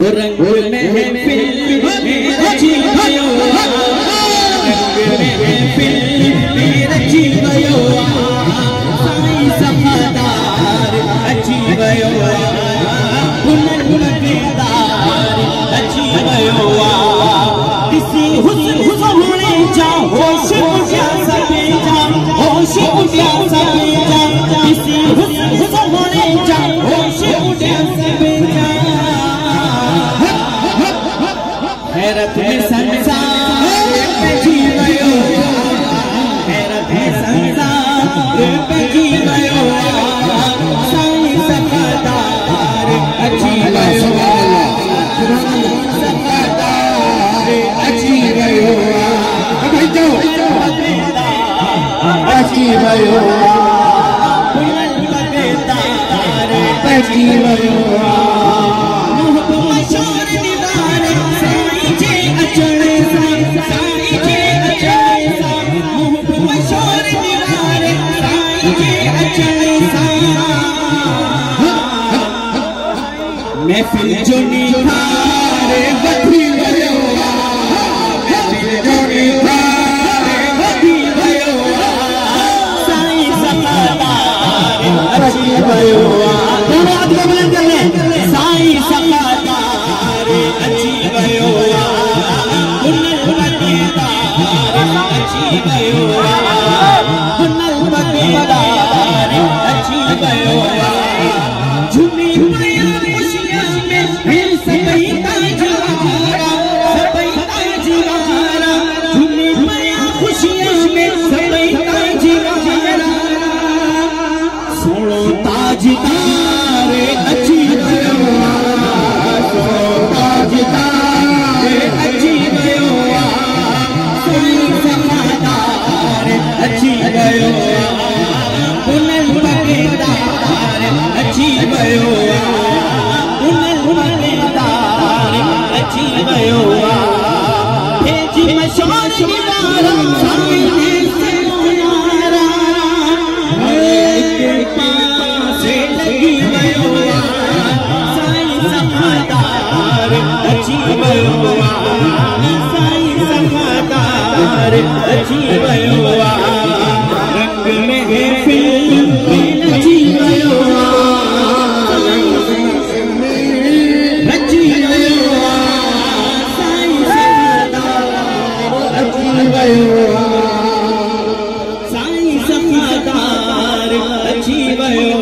रंग महफिल में रची गयो रंग महफिल में रची गयो साईं सफादार अची गयो गुनगुनदार अची गयो किसी हुस्न सोहणे जा होश उठा सके जा होश उठा सके जा किसी हुस्न सोहणे जा होश उठा सके जा हैरत में संसार पे जी गयो हैरत में संसार पे जी गयो साईं सफादार अची गयो सफादार अची गयो अची गयो अची गयो महफिल जो निखारे वधी गयो महफिल जो निखारे वधी गयो साईं सफादार अची गयो दोनों हाथ को बुलंद कर ले साईं सफादार अची गयो गुनगुनदार अची गयो गुनगुनदार अची गयो झूमी ताजदार अची गयो ताजदार अची गयो साईं सफादार अची गयो गुनगुनदार अची गयो गुनगुनदार अची गयो भेजी मशहूर निवारा साईं से मुनारा के पास लगी गयो साईं सफादार अची गयो साईं सफादार अची गयो रंग महफिल में रची गयो रची गयो साईं सफादार अची गयो साईं सफादार अची गयो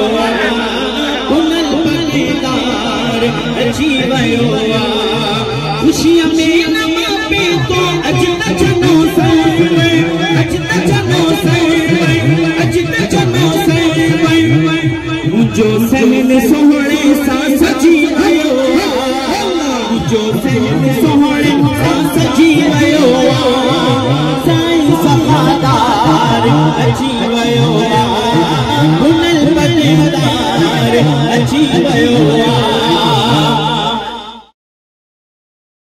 गुनगुनदार अची गयो खुशियां में न मापे तो अजत जनो सई अजत जनो सई अजत जनो सई मुझो सहन सोहणे सा सजी गयो मुझो सहन सोहणे सा